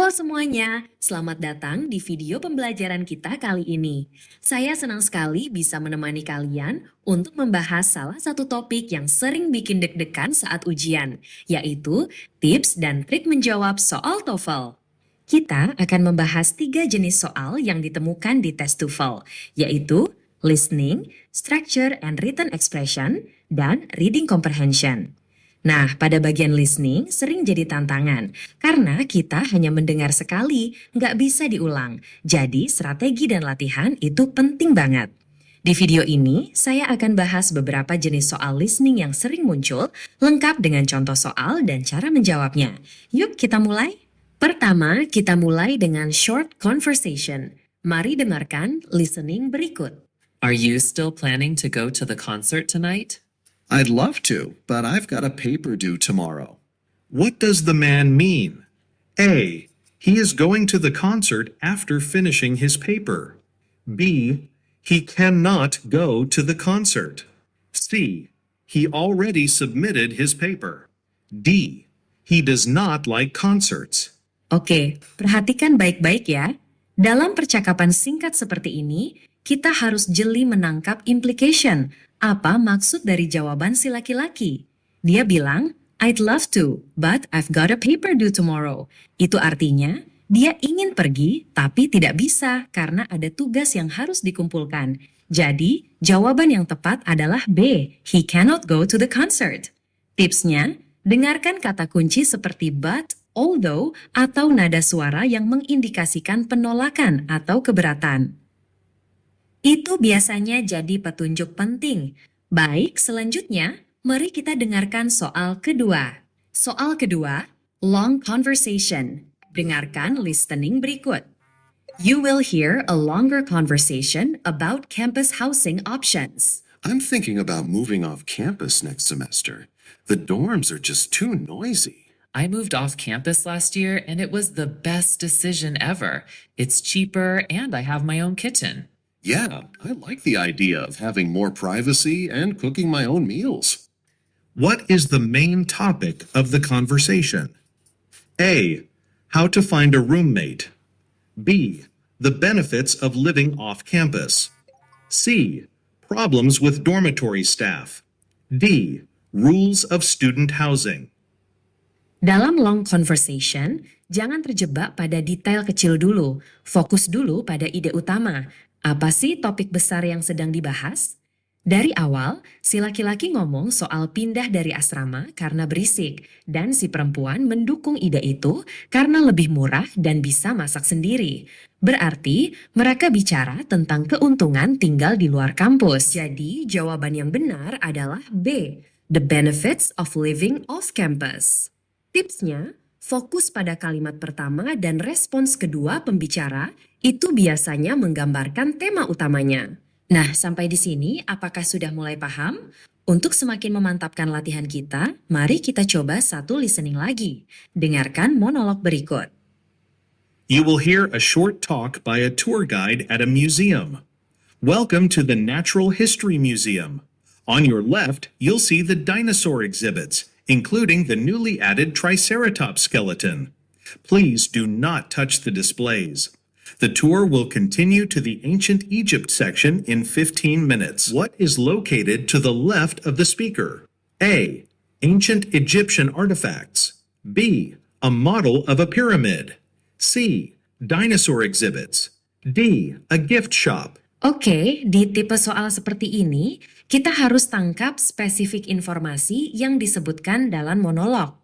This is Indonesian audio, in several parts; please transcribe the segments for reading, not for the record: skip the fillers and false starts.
Halo semuanya, selamat datang di video pembelajaran kita kali ini. Saya senang sekali bisa menemani kalian untuk membahas salah satu topik yang sering bikin deg-degan saat ujian, yaitu tips dan trik menjawab soal TOEFL. Kita akan membahas 3 jenis soal yang ditemukan di tes TOEFL, yaitu listening, structure and written expression, dan reading comprehension. Nah, pada bagian listening sering jadi tantangan, karena kita hanya mendengar sekali, nggak bisa diulang. Jadi, strategi dan latihan itu penting banget. Di video ini, saya akan bahas beberapa jenis soal listening yang sering muncul, lengkap dengan contoh soal dan cara menjawabnya. Yuk kita mulai. Pertama, kita mulai dengan short conversation. Mari dengarkan listening berikut. Are you still planning to go to the concert tonight? I'd love to, but I've got a paper due tomorrow. What does the man mean? A. He is going to the concert after finishing his paper. B. He cannot go to the concert. C. He already submitted his paper. D. He does not like concerts. Oke, perhatikan baik-baik ya. Dalam percakapan singkat seperti ini, kita harus jeli menangkap implication. Apa maksud dari jawaban si laki-laki? Dia bilang, I'd love to, but I've got a paper due tomorrow. Itu artinya, dia ingin pergi tapi tidak bisa karena ada tugas yang harus dikumpulkan. Jadi, jawaban yang tepat adalah B. He cannot go to the concert. Tipsnya, dengarkan kata kunci seperti but, although, atau nada suara yang mengindikasikan penolakan atau keberatan. Itu biasanya jadi petunjuk penting. Baik, selanjutnya, mari kita dengarkan soal kedua. Soal kedua, long conversation. Dengarkan listening berikut. You will hear a longer conversation about campus housing options. I'm thinking about moving off campus next semester. The dorms are just too noisy. I moved off campus last year and it was the best decision ever. It's cheaper and I have my own kitchen. Yeah, I like the idea of having more privacy and cooking my own meals. What is the main topic of the conversation? A. How to find a roommate. B. The benefits of living off campus. C. Problems with dormitory staff. D. Rules of student housing. Dalam long conversation, jangan terjebak pada detail kecil dulu. Fokus dulu pada ide utama. Apa sih topik besar yang sedang dibahas? Dari awal, si laki-laki ngomong soal pindah dari asrama karena berisik, dan si perempuan mendukung ide itu karena lebih murah dan bisa masak sendiri. Berarti, mereka bicara tentang keuntungan tinggal di luar kampus. Jadi, jawaban yang benar adalah B. The benefits of living off campus. Tipsnya, fokus pada kalimat pertama dan respons kedua pembicara itu biasanya menggambarkan tema utamanya. Nah, sampai di sini apakah sudah mulai paham? Untuk semakin memantapkan latihan kita, mari kita coba satu listening lagi. Dengarkan monolog berikut. You will hear a short talk by a tour guide at a museum. Welcome to the Natural History Museum. On your left, you'll see the dinosaur exhibits, including the newly added Triceratops skeleton. Please do not touch the displays. The tour will continue to the Ancient Egypt section in 15 minutes. What is located to the left of the speaker? A. Ancient Egyptian artifacts. B. A model of a pyramid. C. Dinosaur exhibits. D. A gift shop. Oke, di tipe soal seperti ini, kita harus tangkap spesifik informasi yang disebutkan dalam monolog.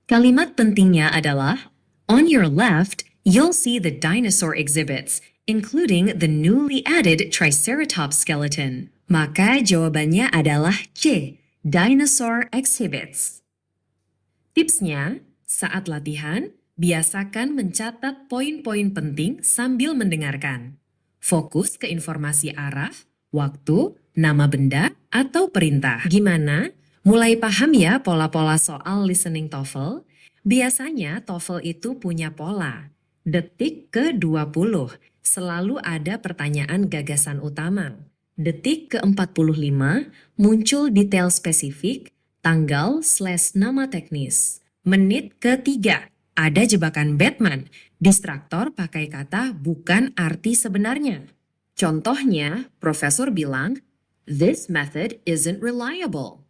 Kalimat pentingnya adalah, on your left, you'll see the dinosaur exhibits, including the newly added Triceratops skeleton. Maka jawabannya adalah C, dinosaur exhibits. Tipsnya, saat latihan, biasakan mencatat poin-poin penting sambil mendengarkan. Fokus ke informasi araf, waktu, nama benda, atau perintah. Gimana? Mulai paham ya pola-pola soal listening TOEFL? Biasanya TOEFL itu punya pola. Detik ke-20, selalu ada pertanyaan gagasan utama. Detik ke-45, muncul detail spesifik, tanggal/nama teknis. Menit ke-3, ada jebakan Batman. Distraktor pakai kata bukan arti sebenarnya. Contohnya, profesor bilang, "This method isn't reliable."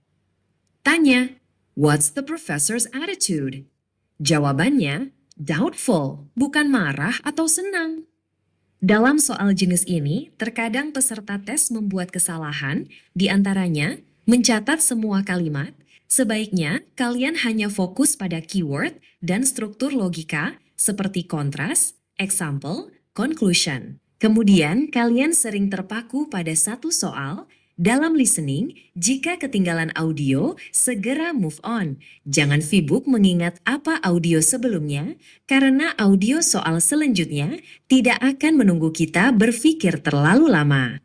Tanya, "What's the professor's attitude?" Jawabannya, doubtful, bukan marah atau senang. Dalam soal jenis ini, terkadang peserta tes membuat kesalahan, di antaranya mencatat semua kalimat. Sebaiknya kalian hanya fokus pada keyword dan struktur logika seperti kontras, example, conclusion. Kemudian kalian sering terpaku pada satu soal. Dalam listening, jika ketinggalan audio, segera move on. Jangan sibuk mengingat apa audio sebelumnya, karena audio soal selanjutnya tidak akan menunggu kita berpikir terlalu lama.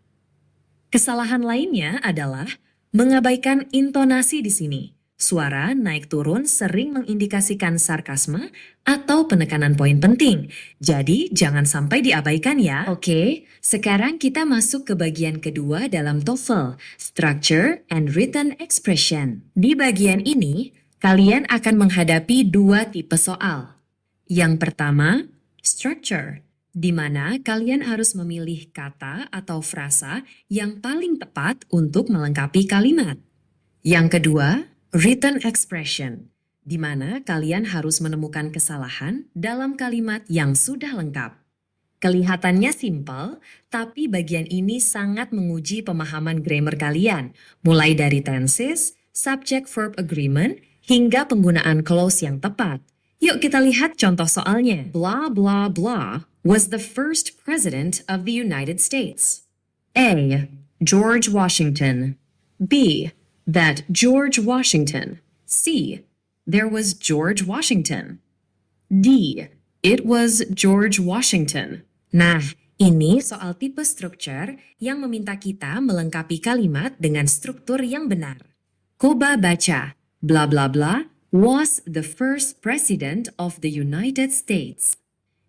Kesalahan lainnya adalah mengabaikan intonasi di sini. Suara naik turun sering mengindikasikan sarkasme atau penekanan poin penting. Jadi jangan sampai diabaikan ya. Oke, sekarang kita masuk ke bagian kedua dalam TOEFL, Structure and Written Expression. Di bagian ini, kalian akan menghadapi dua tipe soal. Yang pertama, structure, di mana kalian harus memilih kata atau frasa yang paling tepat untuk melengkapi kalimat. Yang kedua, written expression, di mana kalian harus menemukan kesalahan dalam kalimat yang sudah lengkap. Kelihatannya simpel, tapi bagian ini sangat menguji pemahaman grammar kalian, mulai dari tenses, subject-verb agreement, hingga penggunaan clause yang tepat. Yuk kita lihat contoh soalnya. Blah blah blah was the first president of the United States. A. George Washington. B. That George Washington. C. There was George Washington. D. It was George Washington. Nah, ini soal tipe structure yang meminta kita melengkapi kalimat dengan struktur yang benar. Coba baca. Blah blah blah was the first president of the United States.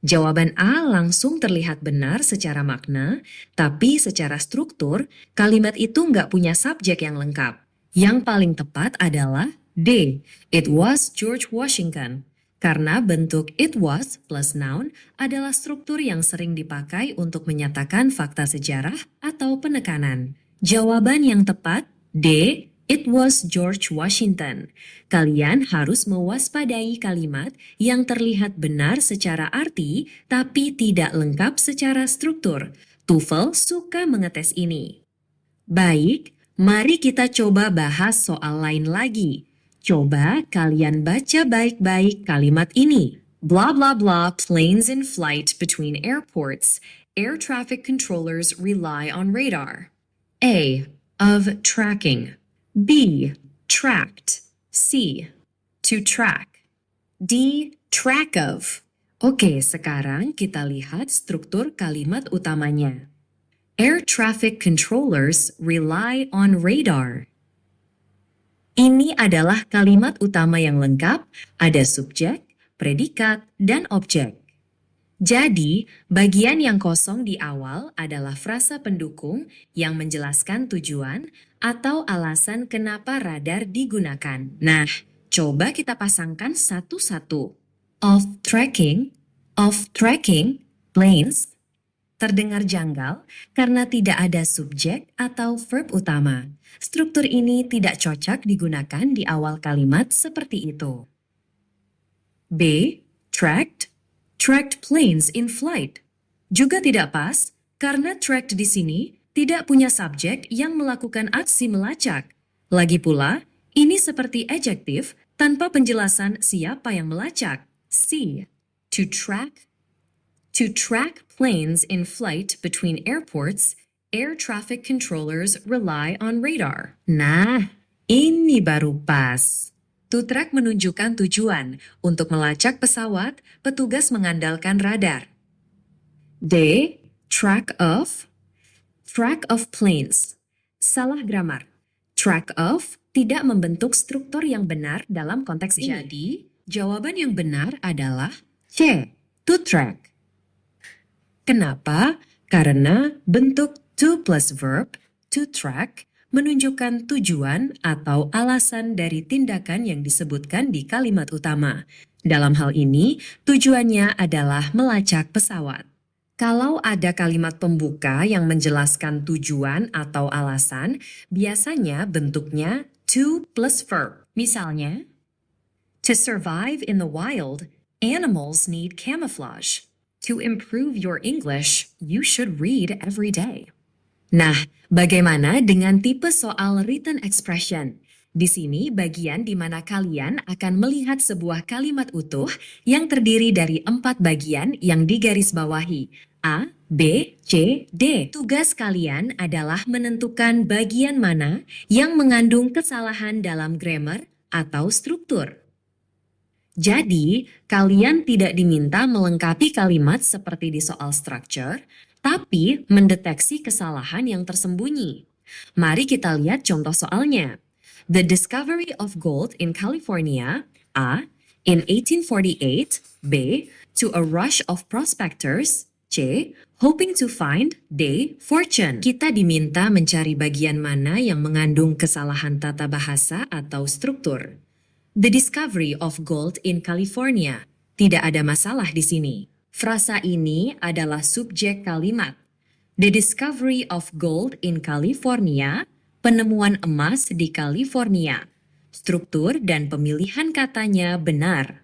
Jawaban A langsung terlihat benar secara makna, tapi secara struktur, kalimat itu nggak punya subjek yang lengkap. Yang paling tepat adalah D. It was George Washington. Karena bentuk it was plus noun adalah struktur yang sering dipakai untuk menyatakan fakta sejarah atau penekanan. Jawaban yang tepat D. It was George Washington. Kalian harus mewaspadai kalimat yang terlihat benar secara arti tapi tidak lengkap secara struktur. TOEFL suka mengetes ini. Baik, mari kita coba bahas soal lain lagi. Coba kalian baca baik-baik kalimat ini. Blah blah blah planes in flight between airports. Air traffic controllers rely on radar. A. Of tracking. B. Tracked. C. To track. D. Track of. Oke, sekarang kita lihat struktur kalimat utamanya. Air traffic controllers rely on radar. Ini adalah kalimat utama yang lengkap, ada subjek, predikat, dan objek. Jadi, bagian yang kosong di awal adalah frasa pendukung yang menjelaskan tujuan atau alasan kenapa radar digunakan. Nah, coba kita pasangkan satu-satu. Of tracking, planes, terdengar janggal karena tidak ada subjek atau verb utama. Struktur ini tidak cocok digunakan di awal kalimat seperti itu. B. Tracked planes in flight. Juga tidak pas karena tracked di sini tidak punya subjek yang melakukan aksi melacak. Lagi pula, ini seperti adjektif tanpa penjelasan siapa yang melacak. C. To track planes in flight between airports, air traffic controllers rely on radar. Nah, ini baru pas. To track menunjukkan tujuan. Untuk melacak pesawat, petugas mengandalkan radar. D. Track of planes. Salah grammar. Track of tidak membentuk struktur yang benar dalam konteks ini. Jadi, jawaban yang benar adalah C. To track. Kenapa? Karena bentuk to plus verb, to track, menunjukkan tujuan atau alasan dari tindakan yang disebutkan di kalimat utama. Dalam hal ini, tujuannya adalah melacak pesawat. Kalau ada kalimat pembuka yang menjelaskan tujuan atau alasan, biasanya bentuknya to plus verb. Misalnya, to survive in the wild, animals need camouflage. To improve your English, you should read every day. Nah, bagaimana dengan tipe soal written expression? Di sini bagian di mana kalian akan melihat sebuah kalimat utuh yang terdiri dari 4 bagian yang digarisbawahi. A, B, C, D. Tugas kalian adalah menentukan bagian mana yang mengandung kesalahan dalam grammar atau struktur. Jadi, kalian tidak diminta melengkapi kalimat seperti di soal structure, tapi mendeteksi kesalahan yang tersembunyi. Mari kita lihat contoh soalnya. The discovery of gold in California, A, in 1848, B, to a rush of prospectors, C, hoping to find, D, fortune. Kita diminta mencari bagian mana yang mengandung kesalahan tata bahasa atau struktur. The discovery of gold in California. Tidak ada masalah di sini. Frasa ini adalah subjek kalimat. The discovery of gold in California, penemuan emas di California. Struktur dan pemilihan katanya benar.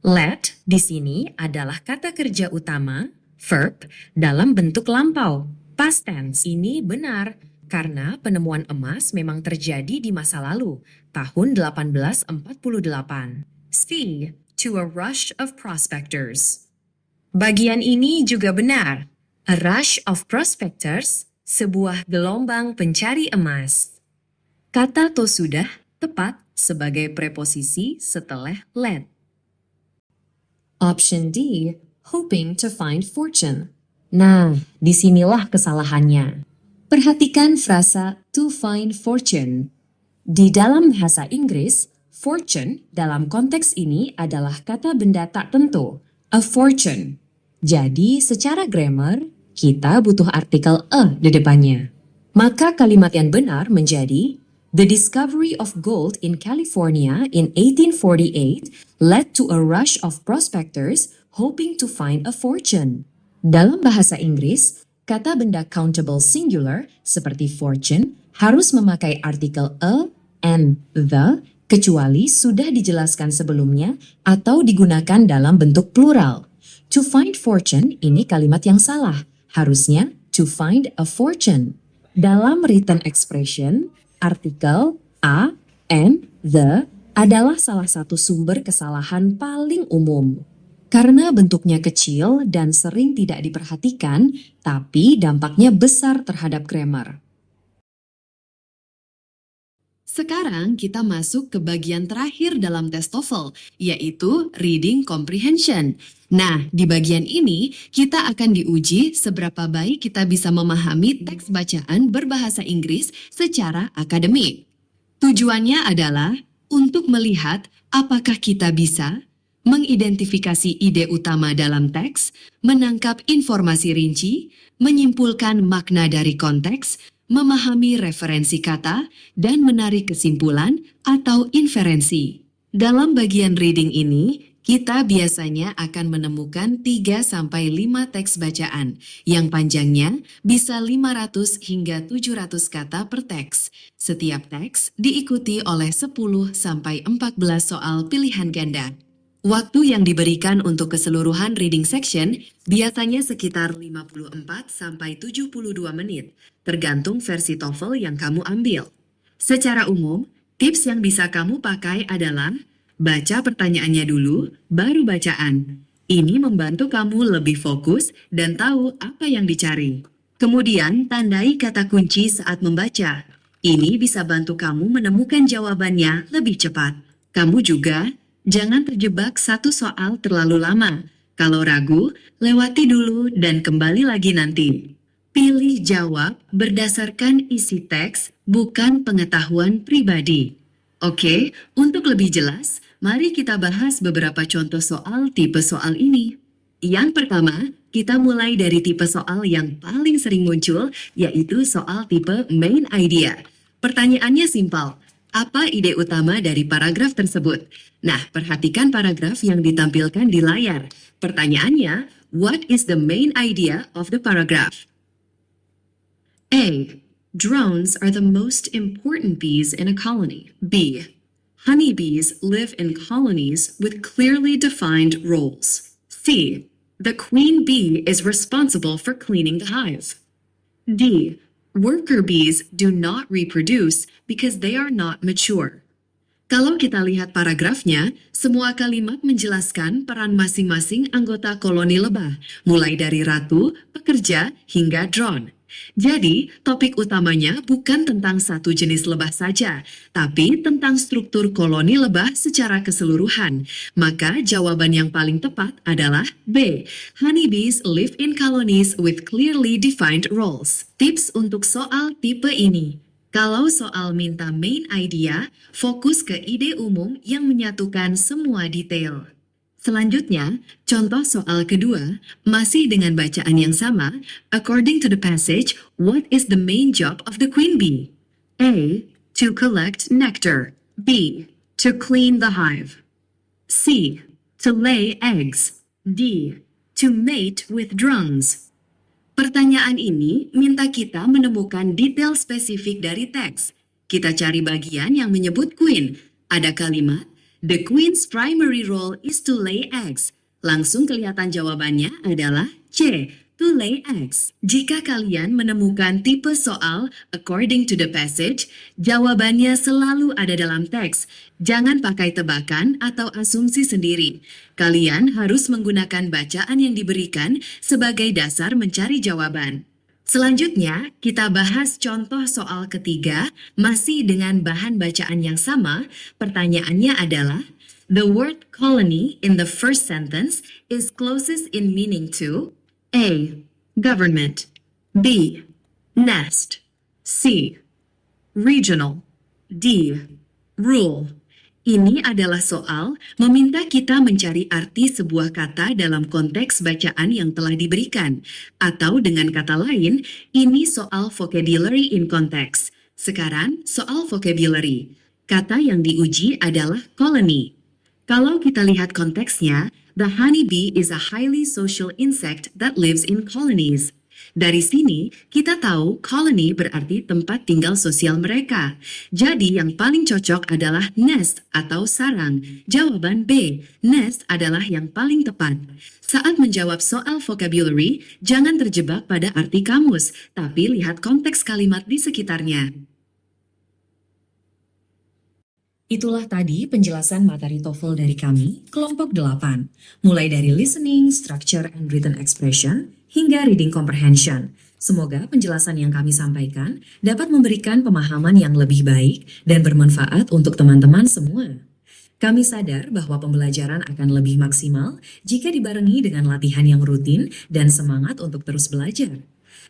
Let di sini adalah kata kerja utama, verb, dalam bentuk lampau. Past tense ini benar, karena penemuan emas memang terjadi di masa lalu, tahun 1848. C. To a rush of prospectors. Bagian ini juga benar. A rush of prospectors, sebuah gelombang pencari emas. Kata to sudah tepat sebagai preposisi setelah let. Option D, hoping to find fortune. Nah, disinilah kesalahannya. Perhatikan frasa to find fortune. Di dalam bahasa Inggris, fortune dalam konteks ini adalah kata benda tak tentu, a fortune. Jadi, secara grammar, kita butuh artikel a di depannya. Maka kalimat yang benar menjadi, the discovery of gold in California in 1848 led to a rush of prospectors hoping to find a fortune. Dalam bahasa Inggris, kata benda countable singular seperti fortune harus memakai artikel a and the kecuali sudah dijelaskan sebelumnya atau digunakan dalam bentuk plural. To find fortune ini kalimat yang salah. Harusnya to find a fortune. Dalam written expression, artikel a and the adalah salah satu sumber kesalahan paling umum. Karena bentuknya kecil dan sering tidak diperhatikan, tapi dampaknya besar terhadap grammar. Sekarang kita masuk ke bagian terakhir dalam tes TOEFL, yaitu reading comprehension. Nah, di bagian ini kita akan diuji seberapa baik kita bisa memahami teks bacaan berbahasa Inggris secara akademik. Tujuannya adalah untuk melihat apakah kita bisa mengidentifikasi ide utama dalam teks, menangkap informasi rinci, menyimpulkan makna dari konteks, memahami referensi kata, dan menarik kesimpulan atau inferensi. Dalam bagian reading ini, kita biasanya akan menemukan 3-5 teks bacaan, yang panjangnya bisa 500 hingga 700 kata per teks. Setiap teks diikuti oleh 10-14 soal pilihan ganda. Waktu yang diberikan untuk keseluruhan reading section biasanya sekitar 54-72 menit, tergantung versi TOEFL yang kamu ambil. Secara umum, tips yang bisa kamu pakai adalah baca pertanyaannya dulu, baru bacaan. Ini membantu kamu lebih fokus dan tahu apa yang dicari. Kemudian, tandai kata kunci saat membaca. Ini bisa bantu kamu menemukan jawabannya lebih cepat. Kamu juga jangan terjebak satu soal terlalu lama. Kalau ragu, lewati dulu dan kembali lagi nanti. Pilih jawab berdasarkan isi teks, bukan pengetahuan pribadi. Oke, untuk lebih jelas, mari kita bahas beberapa contoh soal tipe soal ini. Yang pertama, kita mulai dari tipe soal yang paling sering muncul, yaitu soal tipe main idea. Pertanyaannya simpel. Apa ide utama dari paragraf tersebut? Nah, perhatikan paragraf yang ditampilkan di layar. Pertanyaannya, what is the main idea of the paragraph? A. Drones are the most important bees in a colony. B. Honeybees live in colonies with clearly defined roles. C. The queen bee is responsible for cleaning the hive. D. Worker bees do not reproduce because they are not mature. Kalau kita lihat paragrafnya, semua kalimat menjelaskan peran masing-masing anggota koloni lebah, mulai dari ratu, pekerja, hingga drone. Jadi, topik utamanya bukan tentang satu jenis lebah saja, tapi tentang struktur koloni lebah secara keseluruhan. Maka jawaban yang paling tepat adalah B. Honeybees live in colonies with clearly defined roles. Tips untuk soal tipe ini. Kalau soal minta main idea, fokus ke ide umum yang menyatukan semua detail. Selanjutnya, contoh soal kedua, masih dengan bacaan yang sama. According to the passage, what is the main job of the queen bee? A. To collect nectar. B. To clean the hive. C. To lay eggs. D. To mate with drones. Pertanyaan ini minta kita menemukan detail spesifik dari teks. Kita cari bagian yang menyebut queen. Ada kalimat, the queen's primary role is to lay eggs. Langsung kelihatan jawabannya adalah C, to lay eggs. Jika kalian menemukan tipe soal according to the passage, jawabannya selalu ada dalam teks. Jangan pakai tebakan atau asumsi sendiri. Kalian harus menggunakan bacaan yang diberikan sebagai dasar mencari jawaban. Selanjutnya, kita bahas contoh soal ketiga, masih dengan bahan bacaan yang sama. Pertanyaannya adalah, the word colony in the first sentence is closest in meaning to A. Government. B. Nest. C. Regional. D. Rule. Ini adalah soal meminta kita mencari arti sebuah kata dalam konteks bacaan yang telah diberikan. Atau dengan kata lain, ini soal vocabulary in context. Sekarang, soal vocabulary. Kata yang diuji adalah colony. Kalau kita lihat konteksnya, the honeybee is a highly social insect that lives in colonies. Dari sini, kita tahu colony berarti tempat tinggal sosial mereka. Jadi yang paling cocok adalah nest atau sarang. Jawaban B, nest adalah yang paling tepat. Saat menjawab soal vocabulary, jangan terjebak pada arti kamus, tapi lihat konteks kalimat di sekitarnya. Itulah tadi penjelasan materi TOEFL dari kami, kelompok 8. Mulai dari listening, structure, and written expression, hingga reading comprehension. Semoga penjelasan yang kami sampaikan dapat memberikan pemahaman yang lebih baik dan bermanfaat untuk teman-teman semua. Kami sadar bahwa pembelajaran akan lebih maksimal jika dibarengi dengan latihan yang rutin dan semangat untuk terus belajar.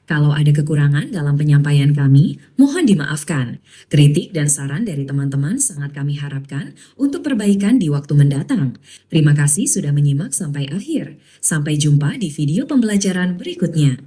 Kalau ada kekurangan dalam penyampaian kami, mohon dimaafkan. Kritik dan saran dari teman-teman sangat kami harapkan untuk perbaikan di waktu mendatang. Terima kasih sudah menyimak sampai akhir. Sampai jumpa di video pembelajaran berikutnya.